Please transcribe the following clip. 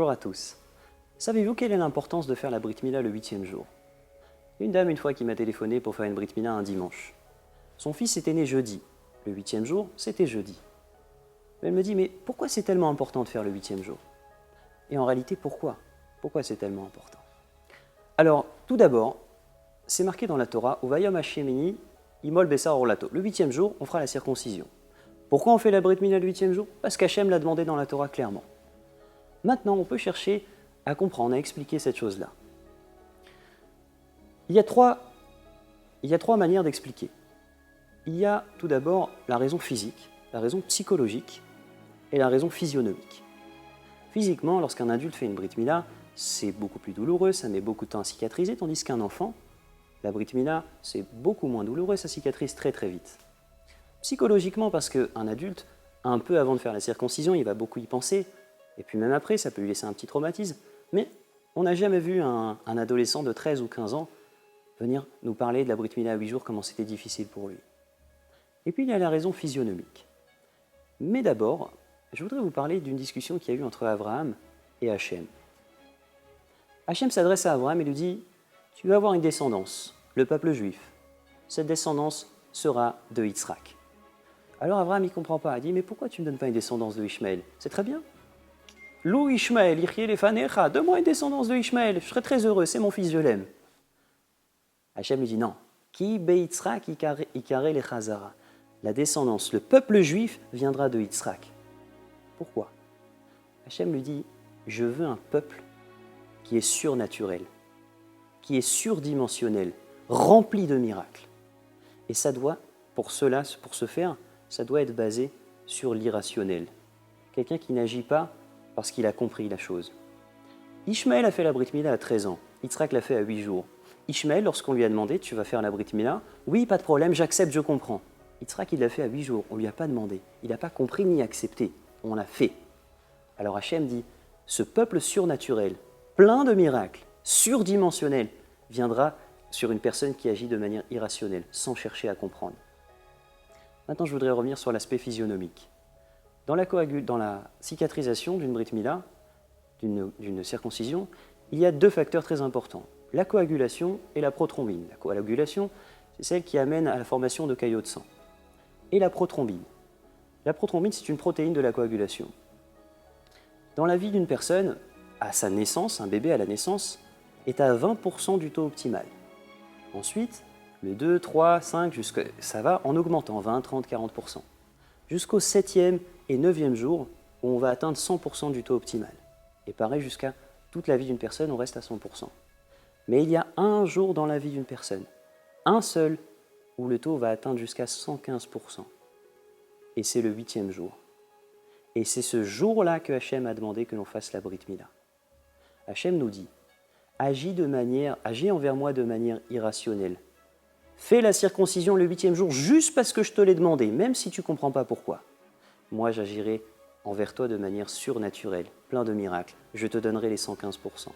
Bonjour à tous. Savez-vous quelle est l'importance de faire la Brit Mila le 8e jour? Une dame une fois qui m'a téléphoné pour faire une Brit Mila un dimanche. Son fils était né jeudi. Le 8e jour, c'était jeudi. Elle me dit, mais pourquoi c'est tellement important de faire le 8e jour? Et en réalité, pourquoi? Pourquoi c'est tellement important? Alors, tout d'abord, c'est marqué dans la Torah, Uvayom Hashemini, Imol Bessar Orlato. Le 8e jour, on fera la circoncision. Pourquoi on fait la Brit Mila le 8e jour? Parce qu'Hachem l'a demandé dans la Torah clairement. Maintenant, on peut chercher à comprendre, à expliquer cette chose-là. Il y a trois manières d'expliquer. Il y a tout d'abord la raison physique, la raison psychologique et la raison physionomique. Physiquement, lorsqu'un adulte fait une Brit Mila, c'est beaucoup plus douloureux, ça met beaucoup de temps à cicatriser, tandis qu'un enfant, la Brit Mila, c'est beaucoup moins douloureux, ça cicatrise très très vite. Psychologiquement, parce qu'un adulte, un peu avant de faire la circoncision, il va beaucoup y penser, et puis même après, ça peut lui laisser un petit traumatisme. Mais on n'a jamais vu un adolescent de 13 ou 15 ans venir nous parler de la Brit Mila à 8 jours, comment c'était difficile pour lui. Et puis il y a la raison physionomique. Mais d'abord, je voudrais vous parler d'une discussion qu'il y a eu entre Abraham et Hachem. Hachem s'adresse à Abraham et lui dit « Tu vas avoir une descendance, le peuple juif. Cette descendance sera de Yitzhak. » Alors Abraham, il ne comprend pas. Il dit « Mais pourquoi tu ne me donnes pas une descendance de Ishmaël? C'est très bien. Lou Ishmaël, Irchiel et Fanecha, donne-moi une descendance de Ishmaël, je serai très heureux, c'est mon fils, je l'aime. » Hachem lui dit « Non. Ki be Yitzhak ikare le Chazara. » La descendance, le peuple juif viendra de Yitzhak. Pourquoi? Hachem lui dit « Je veux un peuple qui est surnaturel, qui est surdimensionnel, rempli de miracles. Et ça doit, pour ce faire, ça doit être basé sur l'irrationnel. Quelqu'un qui n'agit pas parce qu'il a compris la chose. Ishmaël a fait la Brit Mila à 13 ans, Yitzhak l'a fait à 8 jours. Ishmaël, lorsqu'on lui a demandé « Tu vas faire la Brit Mila ?» Oui, pas de problème, j'accepte, je comprends. Yitzhak, il l'a fait à 8 jours, on ne lui a pas demandé. Il n'a pas compris ni accepté, on l'a fait. Alors Hachem dit « Ce peuple surnaturel, plein de miracles, surdimensionnel, viendra sur une personne qui agit de manière irrationnelle, sans chercher à comprendre. » Maintenant, je voudrais revenir sur l'aspect physionomique. Dans la cicatrisation d'une Brit Mila, d'une circoncision, il y a deux facteurs très importants, la coagulation et la prothrombine. La coagulation, c'est celle qui amène à la formation de caillots de sang. Et la prothrombine. La prothrombine, c'est une protéine de la coagulation. Dans la vie d'une personne, à sa naissance, un bébé à la naissance, est à 20% du taux optimal. Ensuite, le 2, 3, 5, ça va en augmentant, 20, 30, 40%. Jusqu'au 7e et 9e jour, où on va atteindre 100% du taux optimal. Et pareil, jusqu'à toute la vie d'une personne, on reste à 100%. Mais il y a un jour dans la vie d'une personne, un seul, où le taux va atteindre jusqu'à 115%. Et c'est le 8e jour. Et c'est ce jour-là que Hachem a demandé que l'on fasse la Brit Mila. Hachem nous dit, agis envers moi de manière irrationnelle. Fais la circoncision le 8e jour juste parce que je te l'ai demandé, même si tu ne comprends pas pourquoi. Moi, j'agirai envers toi de manière surnaturelle, plein de miracles. Je te donnerai les 115%.